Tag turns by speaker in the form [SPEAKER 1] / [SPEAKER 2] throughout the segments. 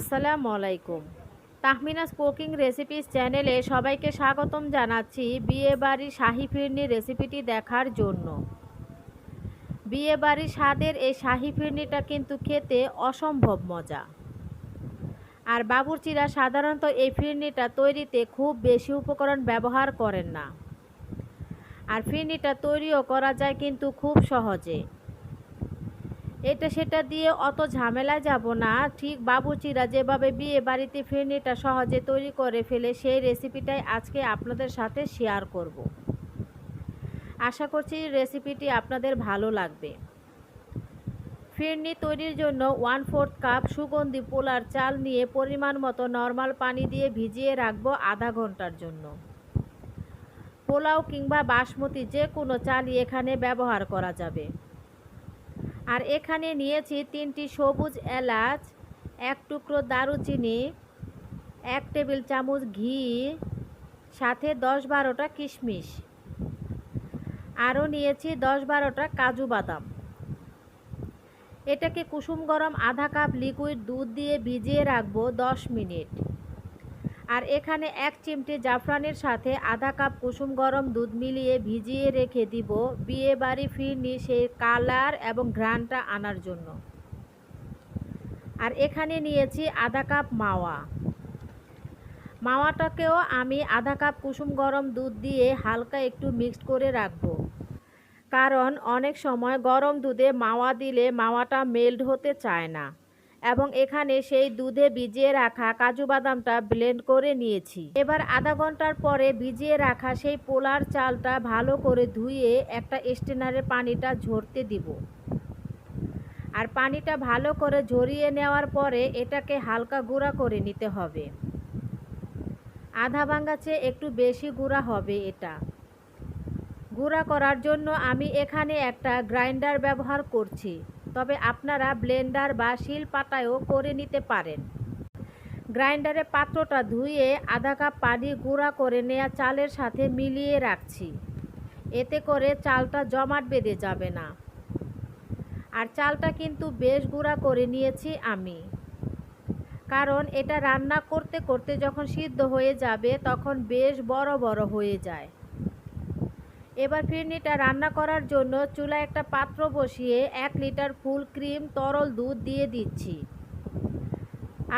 [SPEAKER 1] আসসালামু আলাইকুম। Tahmina's cooking recipes চ্যানেলে সবাইকে স্বাগতম জানাচ্ছি বিয়ে বাড়ির শাহি ফিরনি রেসিপিটি দেখার জন্য। বিয়ে বাড়ির স্বাদের এই শাহি ফিরনিটা কিন্তু খেতে অসম্ভব মজা। আর বাবুর্চিরা সাধারণত এই ফিরনিটা তৈরিতে খুব বেশি উপকরণ ব্যবহার করেন না। আর ফিরনিটা তৈরিও করা যায় কিন্তু খুব সহজে। এটা সেটা দিয়ে অত ঝামেলায় যাব না, ঠিক বাবুর্চিরা যেভাবে বিয়ে বাড়িতে ফিরনিটা সহজে তৈরি করে ফেলে সেই রেসিপিটাই আজকে আপনাদের সাথে শেয়ার করব। আশা করছি রেসিপিটি আপনাদের ভালো লাগবে। ফিরনি তৈরির জন্য 1/4 কাপ সুগন্ধি পোলার চাল নিয়ে পরিমাণ মতো নর্মাল পানি দিয়ে ভিজিয়ে রাখবো আধা ঘন্টার জন্য। পোলাও কিংবা বাসমতি যে কোনো চালই এখানে ব্যবহার করা যাবে। আর এখানে নিয়েছি 3টি সবুজ এলাচ, 1 টুকরো দারুচিনি, 1 টেবিল চামচ ঘি, সাথে 10-12টা কিশমিশ। আরও নিয়েছি 10-12টা কাজু বাদাম। এটাকে কুসুম গরম আধা কাপ লিকুইড দুধ দিয়ে ভিজিয়ে রাখবো 10 মিনিট। আর এখানে 1 চিমটি জাফরানের সাথে আধা কাপ কুসুম গরম দুধ মিলিয়ে ভিজিয়ে রেখে দিব বিয়ে বাড়ি ফিরনি সেই কালার এবং ঘ্রাণটা আনার জন্য। আর এখানে নিয়েছি আধা কাপ মাওয়া। মাওয়াটাকেও আমি আধা কাপ কুসুম গরম দুধ দিয়ে হালকা একটু মিক্সড করে রাখবো, কারণ অনেক সময় গরম দুধে মাওয়া দিলে মাওয়াটা মেল্ট হতে চায় না। এবং এখানে সেই দুধে ভিজিয়ে রাখা কাজু বাদামটা ব্লেন্ড করে নিয়েছি। এবার আধা ঘন্টার পরে ভিজিয়ে রাখা সেই পোলার চালটা ভালো করে ধুয়ে একটা স্ট্রেনারে পানিটা ঝরতে দিব। আর পানিটা ভালো করে ঝরিয়ে নেওয়ার পরে এটাকে হালকা গুঁড়া করে নিতে হবে। আধা ভাঙা চেয়ে একটু বেশি গুঁড়া হবে এটা। গুঁড়া করার জন্য আমি এখানে একটা গ্রাইন্ডার ব্যবহার করছি, তবে আপনারা ব্লেন্ডার বা শিলপাটায়ও করে নিতে পারেন। গ্রাইন্ডারে পাত্রটা ধুয়ে আধা কাপ পানি গুঁড়া করে নেওয়া চালের সাথে মিলিয়ে রাখছি, এতে করে চালটা জমাট বেঁধে যাবে না। আর চালটা কিন্তু বেশ গুঁড়া করে নিয়েছি আমি, কারণ এটা রান্না করতে করতে যখন সিদ্ধ হয়ে যাবে তখন বেশ বড় বড় হয়ে যায়। এবার ফিরনিটা রান্না করার জন্য চুলায় একটা পাত্র বসিয়ে 1 লিটার ফুল ক্রিম তরল দুধ দিয়ে দিচ্ছি।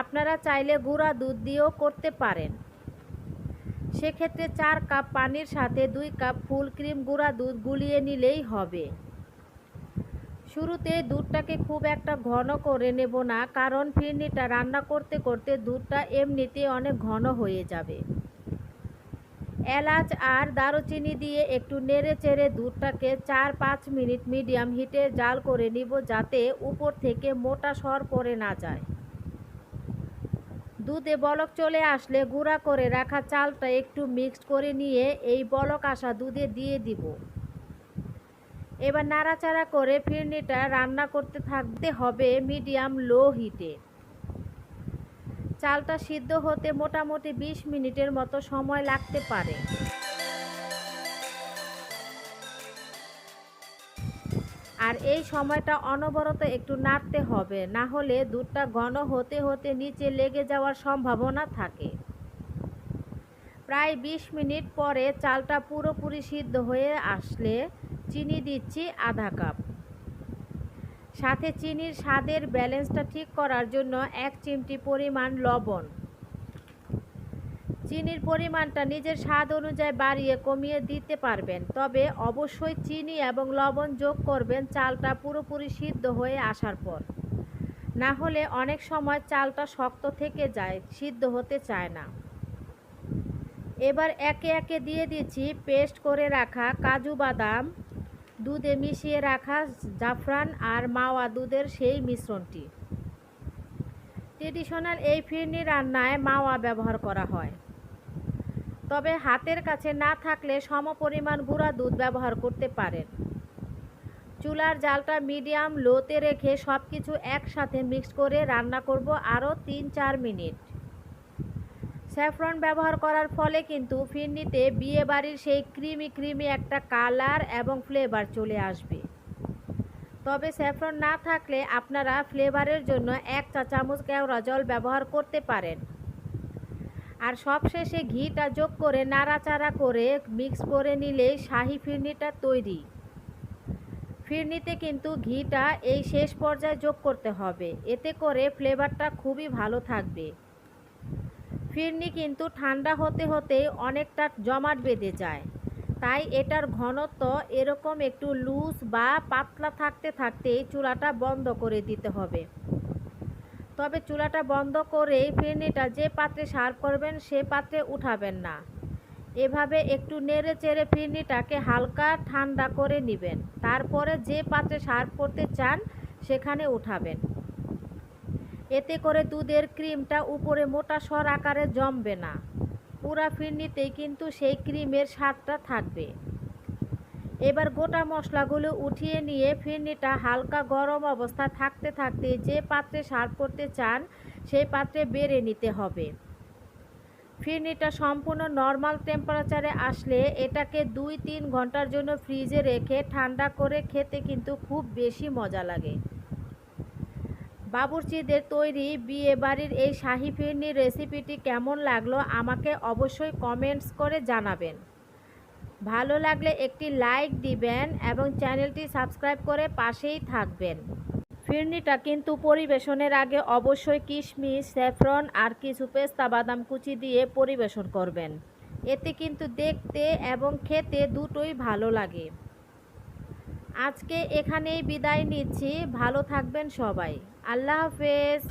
[SPEAKER 1] আপনারা চাইলে গুঁড়া দুধ দিয়েও করতে পারেন। সেক্ষেত্রে 4 কাপ পানির সাথে 2 কাপ ফুল ক্রিম গুঁড়া দুধ গুলিয়ে নিলেই হবে। শুরুতে দুধটাকে খুব একটা ঘন করে নেব না, কারণ ফিরনিটা রান্না করতে করতে দুধটা এমনিতেই অনেক ঘন হয়ে যাবে। এলাচ আর দারুচিনি দিয়ে একটু নেড়ে চেড়ে দুধটাকে 4-5 মিনিট মিডিয়াম হিটে জাল করে নিব, যাতে উপর থেকে মোটা সর পড়ে না যায়। দুধে বলক চলে আসলে গুঁড়া করে রাখা চালটা একটু মিক্সড করে নিয়ে এই বলক আসা দুধে দিয়ে দিব। এবার নাড়াচাড়া করে ফিরনিটা রান্না করতে থাকতে হবে মিডিয়াম লো হিটে। চালটা সিদ্ধ হতে মোটামুটি 20 মিনিটের মতো সময় লাগতে পারে। আর এই সময়টা অনবরত একটু নাড়তে হবে, না হলে দুধটা ঘন হতে হতে নিচে লেগে যাওয়ার সম্ভাবনা থাকে। প্রায় 20 মিনিট পরে চালটা পুরোপুরি সিদ্ধ হয়ে আসলে চিনি দিচ্ছি আধা কাপ। সাথে চিনির স্বাদের ব্যালেন্সটা ঠিক করার জন্য 1 চিমটি পরিমাণ লবণ। চিনির পরিমাণটা নিজের স্বাদ অনুযায়ী বাড়িয়ে কমিয়ে দিতে পারবেন, তবে অবশ্যই চিনি এবং লবণ যোগ করবেন চালটা পুরোপুরি সিদ্ধ হয়ে আসার পর। না হলে অনেক সময় চালটা শক্ত থেকে যায়, সিদ্ধ হতে চায় না। এবার একে একে দিয়ে দিচ্ছি পেস্ট করে রাখা কাজু বাদাম, দুধে মিশিয়ে রাখা জাফরান আর মাওয়া দুধের সেই মিশ্রণটি। ট্রেডিশনাল এই ফিরনি রান্নায় মাওয়া ব্যবহার করা হয়, তবে হাতের কাছে না থাকলে সমপরিমাণ গুঁড়া দুধ ব্যবহার করতে পারেন। চুলার জালটা মিডিয়াম লোতে রেখে সব কিছু একসাথে মিক্স করে রান্না করব আরও 3-4 মিনিট। স্যাফরন ব্যবহার করার ফলে কিন্তু ফিরনিতে বিয়ে বাড়ির সেই ক্রিমি ক্রিমি একটা কালার এবং ফ্লেভার চলে আসবে। তবে স্যাফরন না থাকলে আপনারা ফ্লেভারের জন্য 1 চা চামচ কেওড়া জল ব্যবহার করতে পারেন। আর সবশেষে ঘিটা যোগ করে নাড়াচাড়া করে মিক্স করে নিলেই শাহি ফিরনিটা তৈরি। ফিরনিতে কিন্তু ঘিটা এই শেষ পর্যায়ে যোগ করতে হবে, এতে করে ফ্লেভারটা খুবই ভালো থাকবে। ফিরনি কিন্তু ঠান্ডা হতে হতেই অনেকটা জমাট বেঁধে যায়, তাই এটার ঘনত্ব এরকম একটু লুজ বা পাতলা থাকতে থাকতেই চুলাটা বন্ধ করে দিতে হবে। তবে চুলাটা বন্ধ করেই ফিরনিটা যে পাত্রে সার্ভ করবেন সে পাত্রে উঠাবেন না। এভাবে একটু নেড়ে চেড়ে ফিরনিটাকে হালকা ঠান্ডা করে নেবেন, তারপরে যে পাত্রে সার্ভ করতে চান সেখানে উঠাবেন। এতে করে দুধের ক্রিমটা উপরে মোটা সর আকারে জমবে না, পুরা ফিরনিতেই কিন্তু সেই ক্রিমের স্বাদটা থাকবে। এবার গোটা মশলাগুলো উঠিয়ে নিয়ে ফিরনিটা হালকা গরম অবস্থায় থাকতে থাকতে যে পাত্রে সার্ভ করতে চান সেই পাত্রে বেড়ে নিতে হবে। ফিরনিটা সম্পূর্ণ নর্মাল টেম্পারেচারে আসলে এটাকে 2-3 ঘন্টার জন্য ফ্রিজে রেখে ঠান্ডা করে খেতে কিন্তু খুব বেশি মজা লাগে। বাবুর্চিদের তৈরি বিয়ে বাড়ির এই শাহি ফিরনির রেসিপিটি কেমন লাগলো আমাকে অবশ্যই কমেন্টস করে জানাবেন। ভালো লাগলে একটি লাইক দিবেন এবং চ্যানেলটি সাবস্ক্রাইব করে পাশেই থাকবেন। ফিরনিটা কিন্তু পরিবেশনের আগে অবশ্যই কিশমিশ, স্যাফরন আর কিছু পেস্তা বাদাম কুচি দিয়ে পরিবেশন করবেন, এতে কিন্তু দেখতে এবং খেতে দুটোই ভালো লাগে। আজকে এখানেই বিদায় নিচ্ছি, ভালো থাকবেন সবাই, আল্লাহ হাফেজ।